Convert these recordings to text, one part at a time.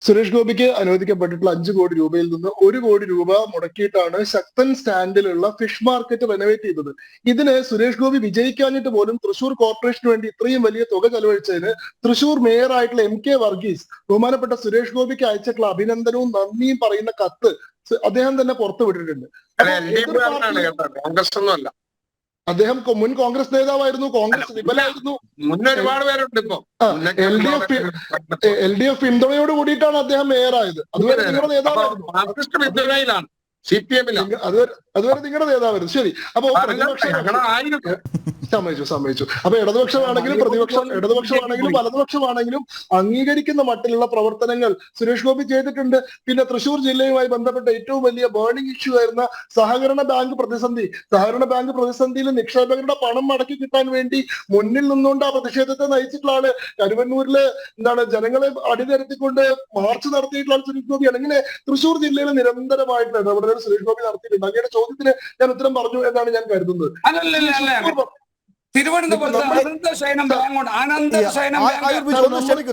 സുരേഷ് ഗോപിക്ക് അനുവദിക്കപ്പെട്ടിട്ടുള്ള 5 കോടി രൂപയിൽ നിന്ന് 1 കോടി രൂപ മുടക്കിയിട്ടാണ് ശക്തൻ സ്റ്റാൻഡിലുള്ള ഫിഷ് മാർക്കറ്റ് റെനോവേറ്റ് ചെയ്തത്. ഇതിന് സുരേഷ് ഗോപി വിജയിക്കാഞ്ഞിട്ട് പോലും തൃശൂർ കോർപ്പറേഷന് വേണ്ടി ഇത്രയും വലിയ തുക ചെലവഴിച്ചതിന് തൃശൂർ മേയർ ആയിട്ടുള്ള MK വർഗീസ് ബഹുമാനപ്പെട്ട സുരേഷ് ഗോപിക്ക് അയച്ചിട്ടുള്ള അഭിനന്ദനവും നന്ദിയും പറയുന്ന കത്ത് അദ്ദേഹം തന്നെ പുറത്തുവിട്ടിട്ടുണ്ട്. അദ്ദേഹം മുൻ കോൺഗ്രസ് നേതാവായിരുന്നു, കോൺഗ്രസ് വിമലായിരുന്നു. LDF പിന്തുണയോട് കൂടിയിട്ടാണ് അദ്ദേഹം മേയറായത്. അതുവരെ നിങ്ങളുടെ നേതാവായിരുന്നു. അതുവരെ നിങ്ങളുടെ നേതാവായിരുന്നു. ശരി, അപ്പൊ സമ്മതിച്ചു. അപ്പൊ ഇടതുപക്ഷമാണെങ്കിലും ഇടതുപക്ഷമാണെങ്കിലും വലതുപക്ഷമാണെങ്കിലും അംഗീകരിക്കുന്ന മട്ടിലുള്ള പ്രവർത്തനങ്ങൾ സുരേഷ് ഗോപി ചെയ്തിട്ടുണ്ട്. പിന്നെ തൃശൂർ ജില്ലയുമായി ബന്ധപ്പെട്ട ഏറ്റവും വലിയ ബേണിംഗ് ഇഷ്യൂ ആയിരുന്ന സഹകരണ ബാങ്ക് പ്രതിസന്ധിയിൽ നിക്ഷേപകരുടെ പണം മടക്കി കിട്ടാൻ വേണ്ടി മുന്നിൽ നിന്നുകൊണ്ട് ആ പ്രതിഷേധത്തെ നയിച്ചിട്ടുള്ള ആള്, കരുവന്നൂരില് ജനങ്ങളെ അടിനിരത്തിക്കൊണ്ട് മാർച്ച് നടത്തിയിട്ടുള്ള ആൾ സുരേഷ് ഗോപിയാണ്. ഇങ്ങനെ തൃശൂർ ജില്ലയിൽ നിരന്തരമായിട്ടുള്ള ഇടപെടൽ സുരേഷ് ഗോപി നടത്തിയിട്ടുണ്ട്. അങ്ങയുടെ ചോദ്യത്തിന് ഞാൻ ഉത്തരം പറഞ്ഞു എന്നാണ് ഞാൻ കരുതുന്നത്.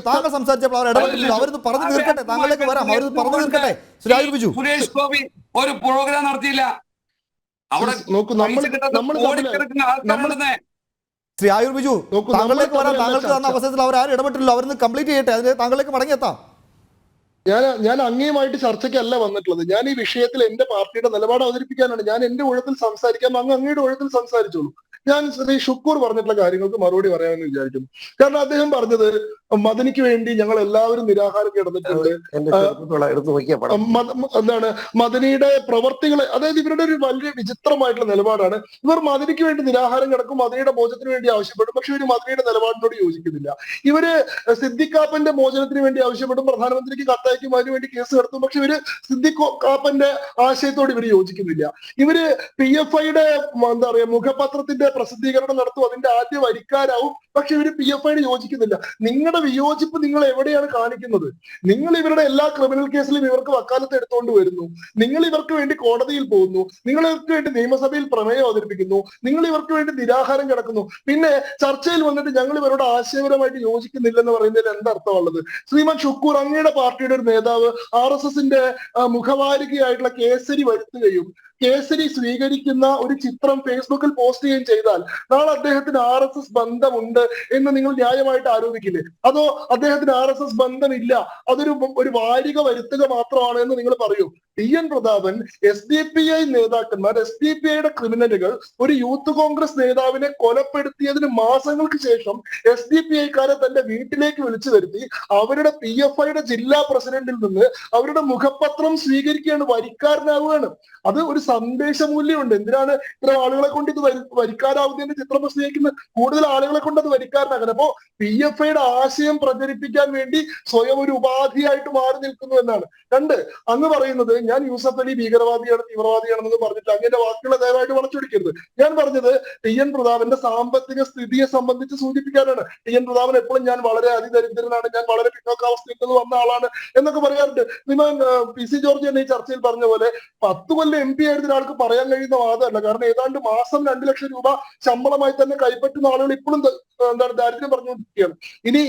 താങ്കൾ സംസാരിച്ചപ്പോൾ അവർ ഇടപെട്ടില്ല. അവരത് പറഞ്ഞു തീർക്കട്ടെ, താങ്കളിലേക്ക് വരാം. അവരത് പറഞ്ഞു തീർക്കട്ടെ. സുരേഷ് ഗോപി ഒരു പ്രോഗ്രാം നടത്തിയില്ല. അവിടെ ശ്രീ ആയൂർ ബിജു, താങ്കളിലേക്ക് വരാം. താങ്കൾക്ക് തന്ന അവസരത്തിൽ അവർ ആരും ഇടപെട്ടില്ല. അവരൊന്ന് കംപ്ലീറ്റ് ചെയ്യട്ടെ, അതിന് താങ്കളിലേക്ക് മടങ്ങിയെത്താം. ഞാൻ അങ്ങയുമായിട്ട് ചർച്ചയ്ക്കല്ല വന്നിട്ടുള്ളത്. ഞാൻ ഈ വിഷയത്തിൽ എന്റെ പാർട്ടിയുടെ നിലപാട് അവതരിപ്പിക്കാനാണ്. ഞാൻ എന്റെ ഊഴത്തിൽ സംസാരിക്കാം, അങ്ങയുടെ ഊഴത്തിൽ സംസാരിച്ചോളൂ. ഞാൻ ശ്രീ ഷുക്കൂർ പറഞ്ഞിട്ടുള്ള കാര്യങ്ങൾക്ക് മറുപടി പറയാമെന്ന് വിചാരിക്കുന്നു. കാരണം അദ്ദേഹം പറഞ്ഞത് മദനിക്ക് വേണ്ടി ഞങ്ങൾ എല്ലാവരും നിരാഹാരം കിടന്നിട്ടുണ്ട്. എന്താണ് മദനിയുടെ പ്രവർത്തികളെ, അതായത് ഇവരുടെ ഒരു വലിയ വിചിത്രമായിട്ടുള്ള നിലപാടാണ്. ഇവർ മദനിക്ക് വേണ്ടി നിരാഹാരം കിടക്കും, മദനിയുടെ മോചനത്തിന് വേണ്ടി ആവശ്യപ്പെടും. പക്ഷെ ഇവര് മദനിയുടെ നിലപാടിനോട് യോജിക്കുന്നില്ല. ഇവര് സിദ്ദിഖാപ്പന്റെ മോചനത്തിന് വേണ്ടി ആവശ്യപ്പെടും, പ്രധാനമന്ത്രിക്ക് കത്തയക്കും, അതിനുവേണ്ടി കേസ് നടത്തും. പക്ഷെ ഇവര് സിദ്ദിഖാപ്പന്റെ ആശയത്തോട് ഇവര് യോജിക്കുന്നില്ല. ഇവര് PFIയുടെ എന്താ പറയാ മുഖപത്രത്തിന്റെ പ്രസിദ്ധീകരണം നടത്തും, അതിന്റെ ആദ്യ വരിക്കാരാവും. പക്ഷെ ഇവര് PFIയോട് യോജിക്കുന്നില്ല. നിങ്ങളുടെ വിയോജിപ്പ് നിങ്ങൾ എവിടെയാണ് കാണിക്കുന്നത്? നിങ്ങൾ ഇവരുടെ എല്ലാ ക്രിമിനൽ കേസിലും ഇവർക്ക് വക്കാലത്ത് എടുത്തുകൊണ്ട് വരുന്നു. നിങ്ങൾ ഇവർക്ക് വേണ്ടി കോടതിയിൽ പോകുന്നു. നിങ്ങൾ ഇവർക്ക് വേണ്ടി നിയമസഭയിൽ പ്രമേയം അവതരിപ്പിക്കുന്നു. നിങ്ങൾ ഇവർക്ക് വേണ്ടി നിരാഹാരം കിടക്കുന്നു. പിന്നെ ചർച്ചയിൽ വന്നിട്ട് ഞങ്ങൾ ഇവരോട് ആശയപരമായിട്ട് യോജിക്കുന്നില്ലെന്ന് പറയുന്നതിൽ എന്തർത്ഥമുള്ളത്? ശ്രീമാൻ ഷുക്കൂർ, അങ്ങയുടെ പാർട്ടിയുടെ ഒരു നേതാവ് RSSന്റെ മുഖവാരികയായിട്ടുള്ള കേസരി വരുത്തുകയും കേസരി സ്വീകരിക്കുന്ന ഒരു ചിത്രം ഫേസ്ബുക്കിൽ പോസ്റ്റ് ചെയ്യുകയും ചെയ്താൽ നാളെ അദ്ദേഹത്തിന് RSS ബന്ധമുണ്ട് എന്ന് നിങ്ങൾ ന്യായമായിട്ട് ആരോപിക്കില്ലേ? അതോ അദ്ദേഹത്തിന് RSS ബന്ധമില്ല, ഒരു വാരിക വരുത്തുക മാത്രമാണ് എന്ന് നിങ്ങൾ പറയൂ? TN പ്രതാപൻ, SDPI നേതാക്കന്മാർ, SDPIയുടെ ക്രിമിനലുകൾ ഒരു യൂത്ത് കോൺഗ്രസ് നേതാവിനെ കൊലപ്പെടുത്തിയതിന് മാസങ്ങൾക്ക് ശേഷം SDPIക്കാരെ തന്റെ വീട്ടിലേക്ക് വിളിച്ചു വരുത്തി അവരുടെ PFIയുടെ ജില്ലാ പ്രസിഡന്റിൽ നിന്ന് അവരുടെ മുഖപത്രം സ്വീകരിക്കുകയാണ്, വരിക്കാരനാവുകയാണ്. അത് ഒരു സന്ദേശമൂല്യമുണ്ട്. എന്തിനാണ് ഇത്ര ആളുകളെ കൊണ്ട് ഇത് വരിക്കാരാവുന്നതിന്റെ ചിത്രം പ്രസിദ്ധീകരിക്കുന്നത്? കൂടുതൽ ആളുകളെ കൊണ്ട് അത് വരിക്കാരനാക്കണം. അപ്പോ PFIയുടെ ആശയം പ്രചരിപ്പിക്കാൻ വേണ്ടി സ്വയം ഒരു ഉപാധിയായിട്ട് മാറി നിൽക്കുന്നു എന്നാണ്. അങ്ങ് പറയുന്നത് ഞാൻ യൂസഫ് അലി ഭീകരവാദിയാണ്, തീവ്രവാദിയാണെന്ന് പറഞ്ഞിട്ട് അങ്ങന്റെ വാക്കുകളെ ദയവായിട്ട് വളച്ചൊടിക്കരുത്. ഞാൻ പറഞ്ഞത് TN പ്രതാപന്റെ സാമ്പത്തിക സ്ഥിതിയെ സംബന്ധിച്ച് സൂചിപ്പിക്കാനാണ്. TN പ്രതാപൻ എപ്പോഴും ഞാൻ വളരെ അതിദരിദ്രനാണ്, ഞാൻ വളരെ പിന്നോക്കാവസ്ഥയിൽ നിന്ന് വന്ന ആളാണ് എന്നൊക്കെ പറയാറുണ്ട്. നിങ്ങൾ PC ജോർജ് തന്നെ ഈ ചർച്ചയിൽ പറഞ്ഞ പോലെ 10 കൊല്ലം MP ആയിരുന്ന ഒരാൾക്ക് പറയാൻ കഴിയുന്ന വാദമല്ല. കാരണം ഏതാണ്ട് മാസം 2 ലക്ഷം രൂപ ശമ്പളമായി തന്നെ കൈപ്പറ്റുന്ന ആളുകൾ ഇപ്പോഴും ദാരിദ്ര്യം പറഞ്ഞുകൊണ്ടിരിക്കുകയാണ്. ഇനി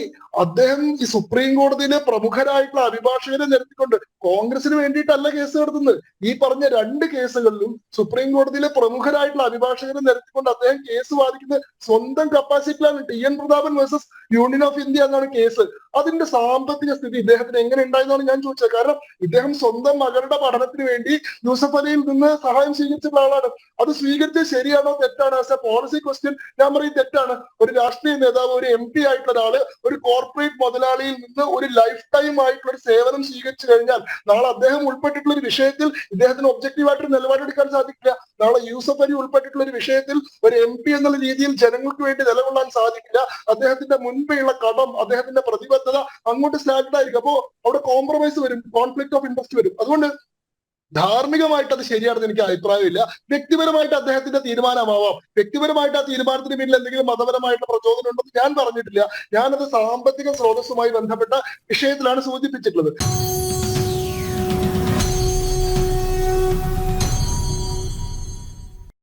അദ്ദേഹം ഈ സുപ്രീം കോടതിയിലെ പ്രമുഖരായിട്ടുള്ള അഭിഭാഷകരെ നിരത്തിക്കൊണ്ട് കോൺഗ്രസിന് വേണ്ടിയിട്ടല്ല കേസ് നടത്തുന്നത്. ഈ പറഞ്ഞ 2 കേസുകളിലും സുപ്രീം കോടതിയിലെ പ്രമുഖരായിട്ടുള്ള അഭിഭാഷകരെ നിരത്തിക്കൊണ്ട് അദ്ദേഹം കേസ് വാദിക്കുന്നത് സ്വന്തം കപ്പാസിറ്റിയിലാണ്. TN Prathapan versus union of India എന്നാണ് കേസ്. അതിന്റെ സാമ്പത്തിക സ്ഥിതി ഇദ്ദേഹത്തിന് എങ്ങനെ ഉണ്ടായെന്നാണ് ഞാൻ ചോദിച്ചത്. കാരണം ഇദ്ദേഹം സ്വന്തം മകളുടെ പഠനത്തിന് വേണ്ടി യൂസഫ് അലിയിൽ നിന്ന് സഹായം സ്വീകരിച്ചിട്ടുള്ള ആളാണ്. അത് സ്വീകരിച്ചത് ശരിയാണോ തെറ്റാണോ? ആസ് എ പോളിസി ക്വസ്റ്റ്യൻ ഞാൻ പറയും തെറ്റാണ്. ഒരു രാഷ്ട്രീയ നേതാവ്, ഒരു MP ആയിട്ടുള്ള ഒരാള് ഒരു കോർപ്പറേറ്റ് മുതലാളിയിൽ നിന്ന് ഒരു ലൈഫ് ടൈം ആയിട്ടുള്ള ഒരു സേവനം സ്വീകരിച്ചു കഴിഞ്ഞാൽ നാളെ അദ്ദേഹം ഉൾപ്പെട്ടിട്ടുള്ള ഒരു വിഷയത്തിൽ ഇദ്ദേഹത്തിന് ഒബ്ജക്റ്റീവായിട്ടൊരു നിലപാടെടുക്കാൻ സാധിക്കില്ല. നാളെ യൂസഫ് അലി ഉൾപ്പെട്ടിട്ടുള്ള ഒരു വിഷയത്തിൽ ഒരു MP എന്നുള്ള രീതിയിൽ ജനങ്ങൾക്ക് വേണ്ടി നിലകൊള്ളാൻ സാധിക്കില്ല. അദ്ദേഹത്തിന്റെ മുൻപേയുള്ള കടം, അദ്ദേഹത്തിന്റെ പ്രതിബദ്ധത അങ്ങോട്ട് സ്റ്റാൻഡ് ആയിരിക്കും. അപ്പോ അവിടെ കോംപ്രമൈസ് വരും, കോൺഫ്ലിക്ട് ഓഫ് ഇൻട്രസ്റ്റ് വരും. അതുകൊണ്ട് ധാർമ്മികമായിട്ട് അത് ശരിയാണെന്ന് എനിക്ക് അഭിപ്രായമില്ല. വ്യക്തിപരമായിട്ട് അദ്ദേഹത്തിന്റെ തീരുമാനമാവാം. വ്യക്തിപരമായിട്ട് ആ തീരുമാനത്തിന് പിന്നിൽ എന്തെങ്കിലും മതപരമായിട്ടുള്ള പ്രചോദനം ഉണ്ടെന്ന് ഞാൻ പറഞ്ഞിട്ടില്ല. ഞാനത് സാമ്പത്തിക സ്രോതസ്സുമായി ബന്ധപ്പെട്ട വിഷയത്തിലാണ് സൂചിപ്പിച്ചിട്ടുള്ളത്.